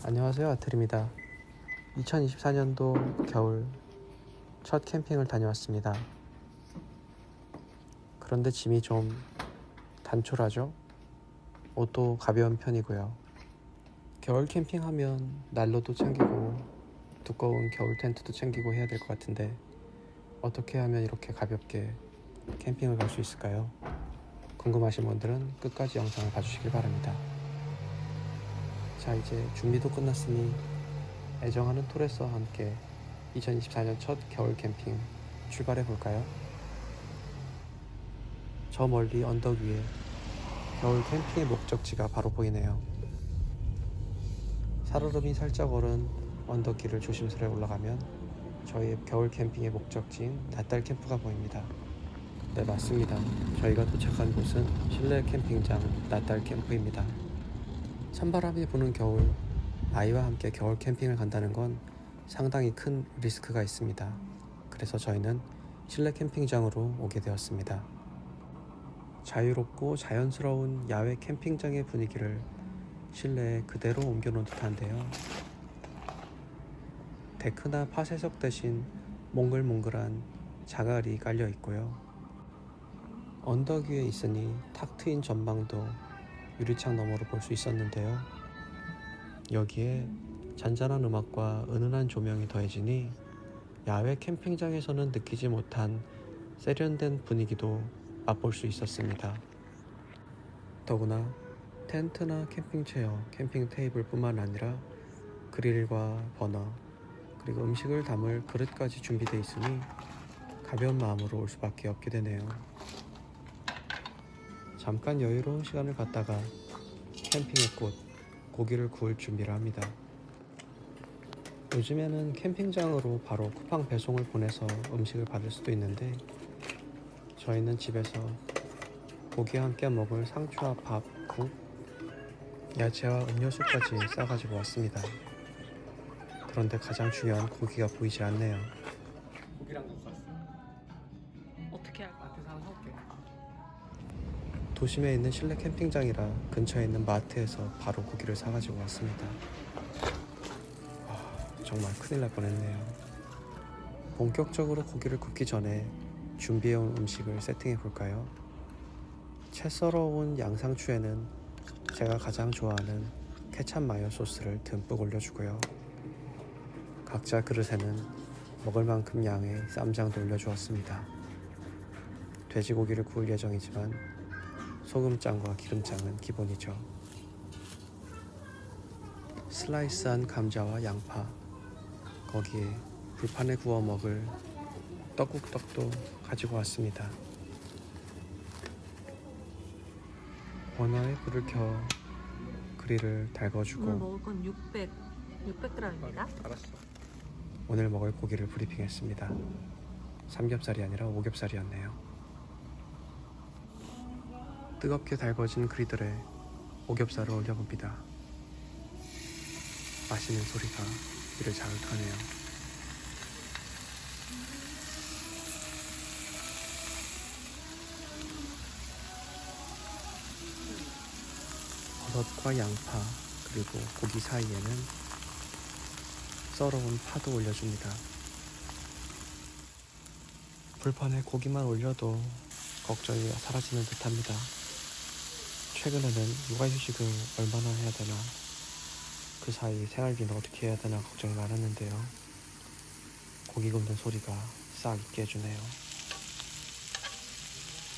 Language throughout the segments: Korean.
안녕하세요, 아틀입니다. 2024년도 겨울 첫 캠핑을 다녀왔습니다. 그런데 짐이 좀 단촐하죠? 옷도 가벼운 편이고요. 겨울 캠핑하면 난로도 챙기고 두꺼운 겨울 텐트도 챙기고 해야 될 것 같은데 어떻게 하면 이렇게 가볍게 캠핑을 갈 수 있을까요? 궁금하신 분들은 끝까지 영상을 봐주시길 바랍니다. 자, 이제 준비도 끝났으니 애정하는 토레스와 함께 2024년 첫 겨울 캠핑 출발해 볼까요? 저 멀리 언덕 위에 겨울 캠핑의 목적지가 바로 보이네요. 살얼음이 살짝 오른 언덕길을 조심스레 올라가면 저희의 겨울 캠핑의 목적지인 나딸 캠프가 보입니다. 네, 맞습니다. 저희가 도착한 곳은 실내 캠핑장 나딸 캠프입니다. 찬바람이 부는 겨울, 아이와 함께 겨울 캠핑을 간다는 건 상당히 큰 리스크가 있습니다. 그래서 저희는 실내 캠핑장으로 오게 되었습니다. 자유롭고 자연스러운 야외 캠핑장의 분위기를 실내에 그대로 옮겨놓은 듯한데요. 데크나 파쇄석 대신 몽글몽글한 자갈이 깔려 있고요. 언덕 위에 있으니 탁 트인 전망도 유리창 너머로 볼 수 있었는데요. 여기에 잔잔한 음악과 은은한 조명이 더해지니 야외 캠핑장에서는 느끼지 못한 세련된 분위기도 맛볼 수 있었습니다. 더구나 텐트나 캠핑체어, 캠핑 테이블 뿐만 아니라 그릴과 버너, 그리고 음식을 담을 그릇까지 준비되어 있으니 가벼운 마음으로 올 수밖에 없게 되네요. 잠깐 여유로운 시간을 갖다가 캠핑의 꽃, 고기를 구울 준비를 합니다. 요즘에는 캠핑장으로 바로 쿠팡 배송을 보내서 음식을 받을 수도 있는데 저희는 집에서 고기와 함께 먹을 상추와 밥, 국, 야채와 음료수까지 싸가지고 왔습니다. 그런데 가장 중요한 고기가 보이지 않네요. 고기랑 갖고 왔어. 어떻게 할까? 마트에서 하나 사올게. 도심에 있는 실내 캠핑장이라 근처에 있는 마트에서 바로 고기를 사가지고 왔습니다. 정말 큰일 날 뻔했네요. 본격적으로 고기를 굽기 전에 준비해온 음식을 세팅해 볼까요? 채 썰어온 양상추에는 제가 가장 좋아하는 케찹 마요 소스를 듬뿍 올려주고요. 각자 그릇에는 먹을 만큼 양의 쌈장도 올려주었습니다. 돼지고기를 구울 예정이지만 소금장과 기름장은 기본이죠. 슬라이스한 감자와 양파, 거기에 불판에 구워 먹을 떡국떡도 가지고 왔습니다. 버너에 불을 켜 그릴을 달궈주고 오늘 먹을 건 600g입니다. 알았어. 오늘 먹을 고기를 브리핑했습니다. 삼겹살이 아니라 오겹살이었네요. 뜨겁게 달궈진 그리들에 오겹살을 올려봅니다. 맛있는 소리가 귀를 자극하네요. 버섯과 양파 그리고 고기 사이에는 썰어온 파도 올려줍니다. 불판에 고기만 올려도 걱정이 사라지는 듯합니다. 최근에는 육아휴직을 얼마나 해야 되나, 그 사이 생활비는 어떻게 해야 되나 걱정이 많았는데요. 고기 굽는 소리가 싹 잊게 해주네요.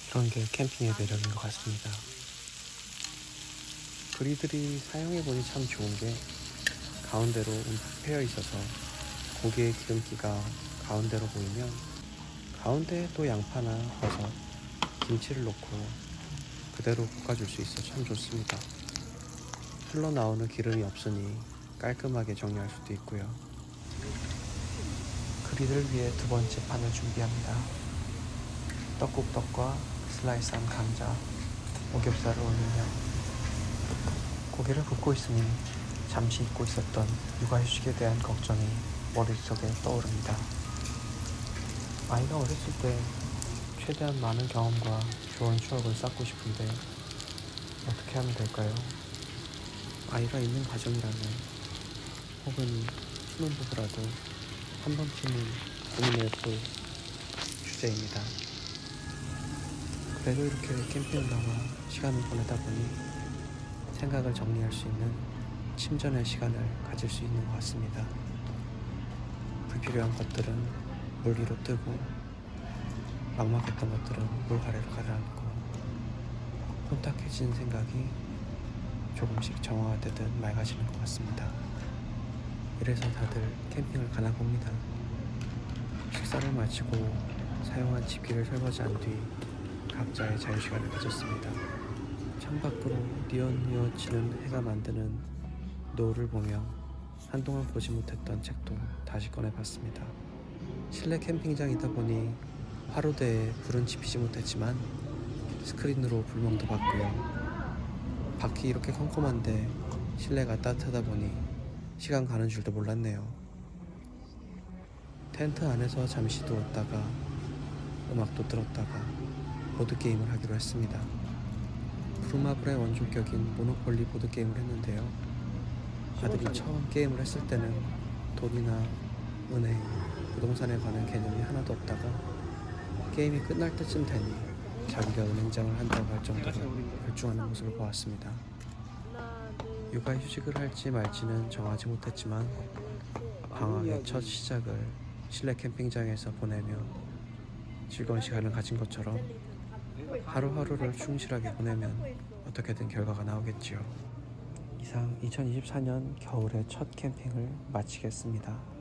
그런 게 캠핑의 매력인 것 같습니다. 그리들이 사용해보니 참 좋은 게 가운데로 움푹 패여 있어서 고기의 기름기가 가운데로 보이면 가운데에 또 양파나 버섯, 김치를 놓고 그대로 볶아줄 수 있어 참 좋습니다. 흘러나오는 기름이 없으니 깔끔하게 정리할 수도 있고요. 그리들 위해 두 번째 판을 준비합니다. 떡국떡과 슬라이스한 감자, 오겹살을 올리며 고기를 굽고 있으니 잠시 잊고 있었던 육아휴직에 대한 걱정이 머릿속에 떠오릅니다. 아이가 어렸을 때 최대한 많은 경험과 좋은 추억을 쌓고 싶은데 어떻게 하면 될까요? 아이가 있는 가정이라면 혹은 신혼부부라도 한 번쯤은 고민해볼 주제입니다. 그래도 이렇게 캠핑을 나와 시간을 보내다 보니 생각을 정리할 수 있는 침전의 시간을 가질 수 있는 것 같습니다. 불필요한 것들은 물 위로 뜨고 막막했던 것들은 물 아래로 가라앉고 혼탁해진 생각이 조금씩 정화되듯 맑아지는 것 같습니다. 이래서 다들 캠핑을 가나 봅니다. 식사를 마치고 사용한 집기를 설거지한 뒤 각자의 자유시간을 가졌습니다. 창밖으로 뉘엿뉘엿 지는 해가 만드는 노을을 보며 한동안 보지 못했던 책도 다시 꺼내봤습니다. 실내 캠핑장이다 보니 화로대에 불은 지피지 못했지만 스크린으로 불멍도 봤고요. 밖이 이렇게 컴컴한데 실내가 따뜻하다 보니 시간 가는 줄도 몰랐네요. 텐트 안에서 잠시 누웠다가 음악도 들었다가 보드게임을 하기로 했습니다. 브루마블의 원조격인 모노폴리 보드게임을 했는데요. 아들이 처음 게임을 했을 때는 돈이나 은행, 부동산에 관한 개념이 하나도 없다가 게임이 끝날 때쯤 되니 자기가 은행장을 한다고 할 정도로 열중하는 모습을 보았습니다. 육아휴직을 할지 말지는 정하지 못했지만 방학의 첫 시작을 실내 캠핑장에서 보내며 즐거운 시간을 가진 것처럼 하루하루를 충실하게 보내면 어떻게든 결과가 나오겠지요. 이상 2024년 겨울의 첫 캠핑을 마치겠습니다.